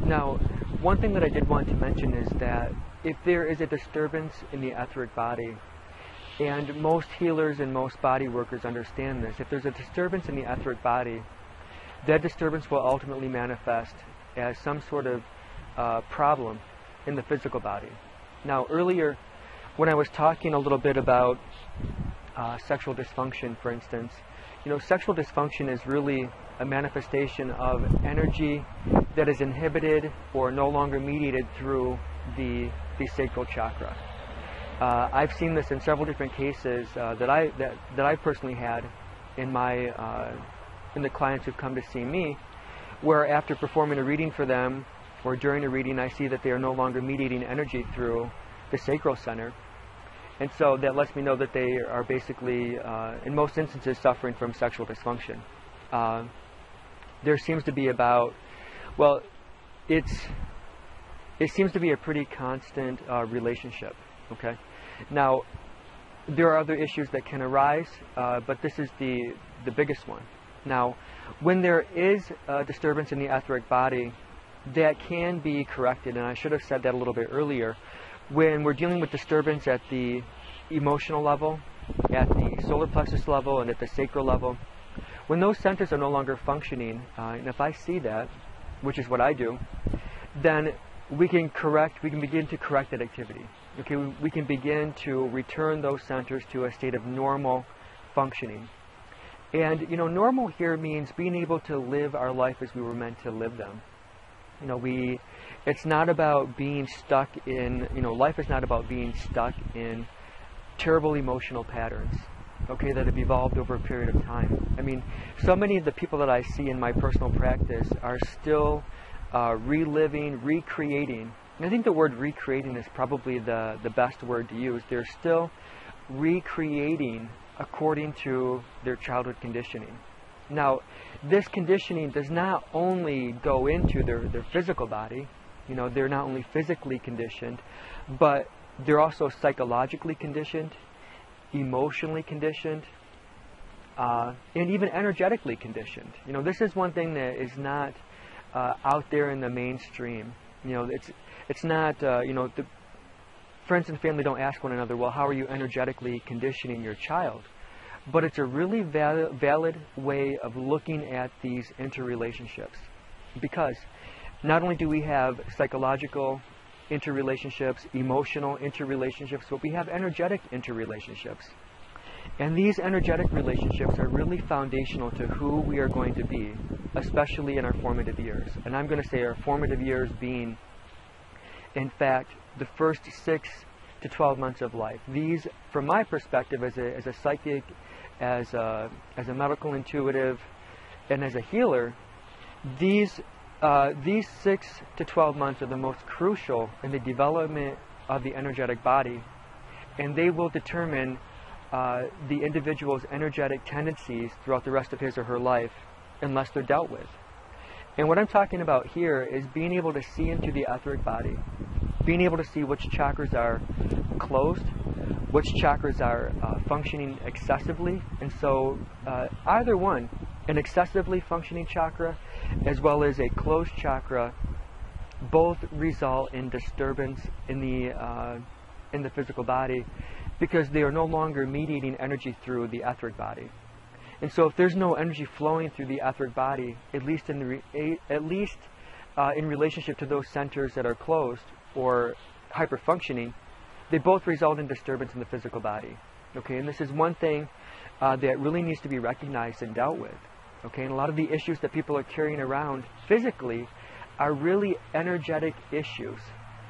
Now, one thing that I did want to mention is that if there is a disturbance in the etheric body, and most healers and most body workers understand this, if there's a disturbance in the etheric body, that disturbance will ultimately manifest as some sort of problem in the physical body. Now, earlier, when I was talking a little bit about sexual dysfunction, for instance, sexual dysfunction is really a manifestation of energy that is inhibited or no longer mediated through the sacral chakra. I've seen this in several different cases that I personally had in the clients who've come to see me, where after performing a reading for them or during a reading, I see that they are no longer mediating energy through the sacral center. And so that lets me know that they are basically, in most instances, suffering from sexual dysfunction. There seems to be it seems to be a pretty constant relationship. Okay. Now, there are other issues that can arise, but this is the biggest one. Now, when there is a disturbance in the etheric body, that can be corrected, and I should have said that a little bit earlier. When we're dealing with disturbance at the emotional level, at the solar plexus level, and at the sacral level, when those centers are no longer functioning, and if I see that, which is what I do, then we can begin to correct that activity. Okay, we can begin to return those centers to a state of normal functioning. And, normal here means being able to live our life as we were meant to live them. It's not about being stuck in, life is not about being stuck in terrible emotional patterns, okay, that have evolved over a period of time. I mean, so many of the people that I see in my personal practice are still reliving, recreating. And I think the word recreating is probably the best word to use. They're still recreating according to their childhood conditioning. Now, this conditioning does not only go into their physical body, they're not only physically conditioned, but they're also psychologically conditioned, emotionally conditioned, and even energetically conditioned. This is one thing that is not out there in the mainstream. It's not, friends and family don't ask one another, well, how are you energetically conditioning your child? But it's a really valid way of looking at these interrelationships, because not only do we have psychological interrelationships, emotional interrelationships, but we have energetic interrelationships. And these energetic relationships are really foundational to who we are going to be, especially in our formative years. And I'm going to say our formative years being, in fact, the first 6 to 12 months of life. These, from my perspective as a psychic, as a medical intuitive, and as a healer, these 6 to 12 months are the most crucial in the development of the energetic body, and they will determine the individual's energetic tendencies throughout the rest of his or her life, unless they're dealt with. And what I'm talking about here is being able to see into the etheric body, being able to see which chakras are closed, which chakras are functioning excessively. And so either one, an excessively functioning chakra as well as a closed chakra, both result in disturbance in the physical body, because they are no longer mediating energy through the etheric body. And so if there's no energy flowing through the etheric body, at least in relationship to those centers that are closed or hyperfunctioning, they both result in disturbance in the physical body. Okay, and this is one thing that really needs to be recognized and dealt with. Okay, and a lot of the issues that people are carrying around physically are really energetic issues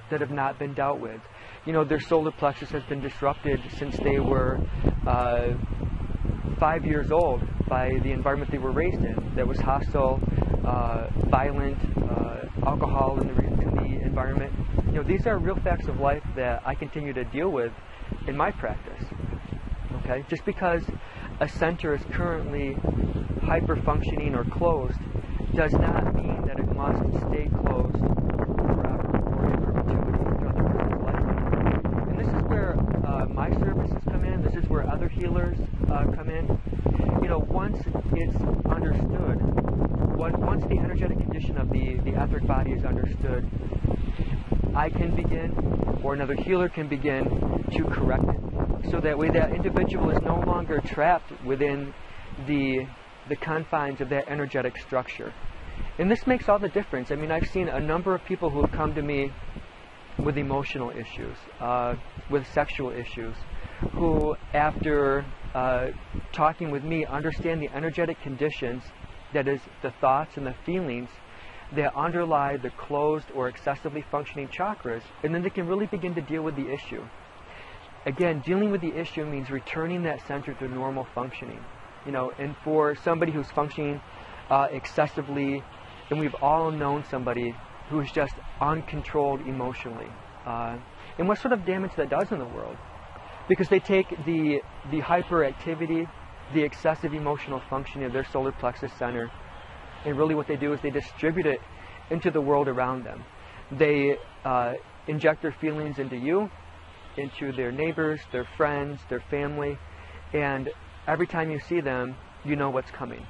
that have not been dealt with. Their solar plexus has been disrupted since they were 5 years old by the environment they were raised in that was hostile, violent, alcohol in the environment. These are real facts of life that I continue to deal with in my practice. Okay, just because a center is currently hyper-functioning or closed does not mean that it must stay closed forever or in perpetuity throughout the person's lifetime. And this is where my services come in. This is where other healers come in. once it's understood, once the energetic condition of the etheric body is understood, I can begin, or another healer can begin to correct it. So that way that individual is no longer trapped within the confines of that energetic structure. And this makes all the difference. I mean, I've seen a number of people who have come to me with emotional issues, with sexual issues, who after talking with me understand the energetic conditions, that is the thoughts and the feelings that underlie the closed or excessively functioning chakras, and then they can really begin to deal with the issue. Again, dealing with the issue means returning that center to normal functioning. And for somebody who's functioning excessively, and we've all known somebody who is just uncontrolled emotionally, and what sort of damage that does in the world, because they take the hyperactivity, the excessive emotional functioning of their solar plexus center, and really what they do is they distribute it into the world around them. They inject their feelings into you, into their neighbors, their friends, their family, and every time you see them, you know what's coming.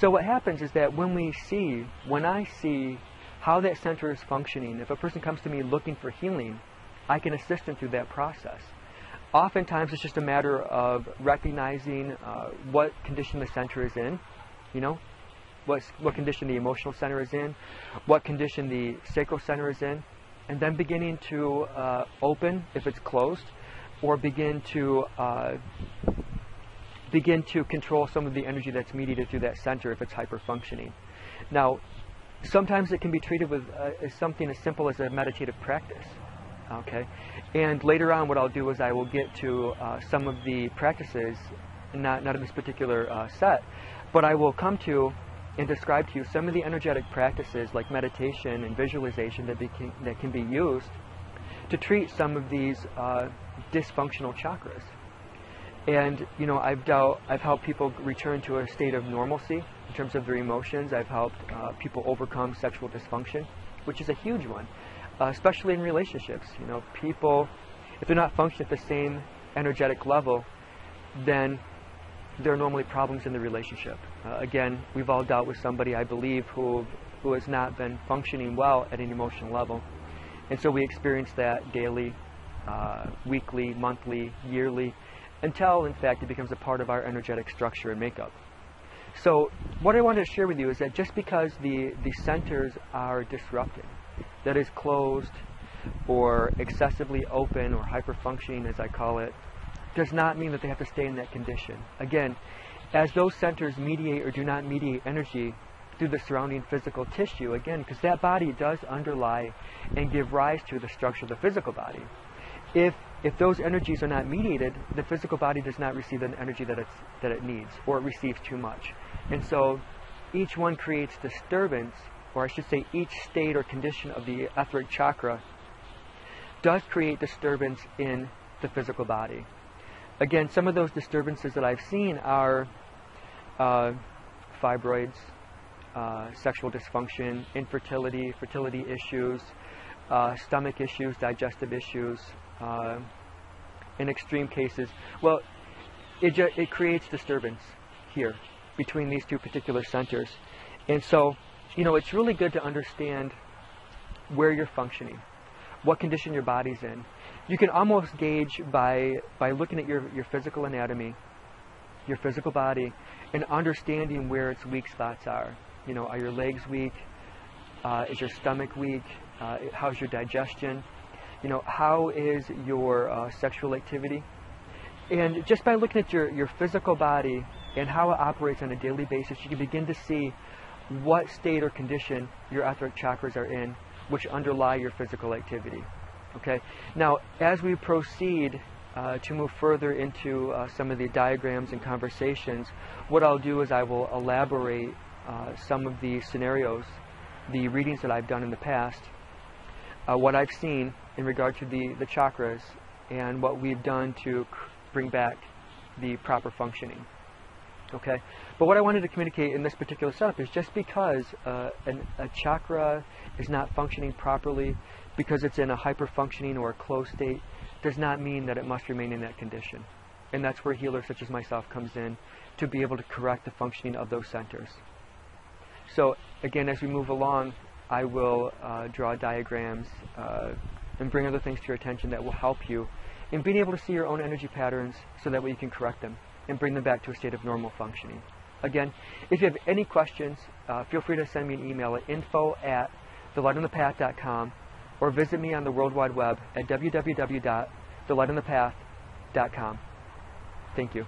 So what happens is that when I see how that center is functioning, if a person comes to me looking for healing, I can assist them through that process. Oftentimes it's just a matter of recognizing what condition the center is in, what condition the emotional center is in, what condition the sacral center is in, and then beginning to open if it's closed, or begin to control some of the energy that's mediated through that center if it's hyperfunctioning. Now, sometimes it can be treated with something as simple as a meditative practice. Okay, and later on what I'll do is I will get to some of the practices, not in this particular set, but I will come to and describe to you some of the energetic practices like meditation and visualization that can be used to treat some of these dysfunctional chakras. And I've helped people return to a state of normalcy in terms of their emotions. I've helped people overcome sexual dysfunction, which is a huge one. Especially in relationships. People, if they're not functioning at the same energetic level, then there are normally problems in the relationship. Again, we've all dealt with somebody, I believe, who has not been functioning well at an emotional level. And so we experience that daily, weekly, monthly, yearly, until, in fact, it becomes a part of our energetic structure and makeup. So what I wanted to share with you is that just because the centers are disrupted, that is closed or excessively open or hyperfunctioning, as I call it, does not mean that they have to stay in that condition. Again, as those centers mediate or do not mediate energy through the surrounding physical tissue, again, because that body does underlie and give rise to the structure of the physical body. If those energies are not mediated, the physical body does not receive the energy that it needs, or it receives too much. And so each one creates disturbance, or I should say each state or condition of the etheric chakra does create disturbance in the physical body. Again, some of those disturbances that I've seen are fibroids, sexual dysfunction, infertility, fertility issues, stomach issues, digestive issues, in extreme cases. Well, it creates disturbance here between these two particular centers. And so, it's really good to understand where you're functioning, what condition your body's in. You can almost gauge by looking at your physical anatomy, your physical body, and understanding where its weak spots are. Are your legs weak? Is your stomach weak? How's your digestion? How is your sexual activity? And just by looking at your physical body and how it operates on a daily basis, you can begin to see what state or condition your etheric chakras are in, which underlie your physical activity. Okay. Now, as we proceed to move further into some of the diagrams and conversations, what I'll do is I will elaborate some of the scenarios, the readings that I've done in the past, what I've seen in regard to the chakras, and what we've done to bring back the proper functioning. Okay, but what I wanted to communicate in this particular setup is just because a chakra is not functioning properly, because it's in a hyper-functioning or a closed state, does not mean that it must remain in that condition. And that's where healers such as myself comes in to be able to correct the functioning of those centers. So again, as we move along, I will draw diagrams and bring other things to your attention that will help you in being able to see your own energy patterns so that way you can correct them and bring them back to a state of normal functioning. Again, if you have any questions, feel free to send me an email at info@thelightonthepath.com or visit me on the World Wide Web at www.thelightonthepath.com. Thank you.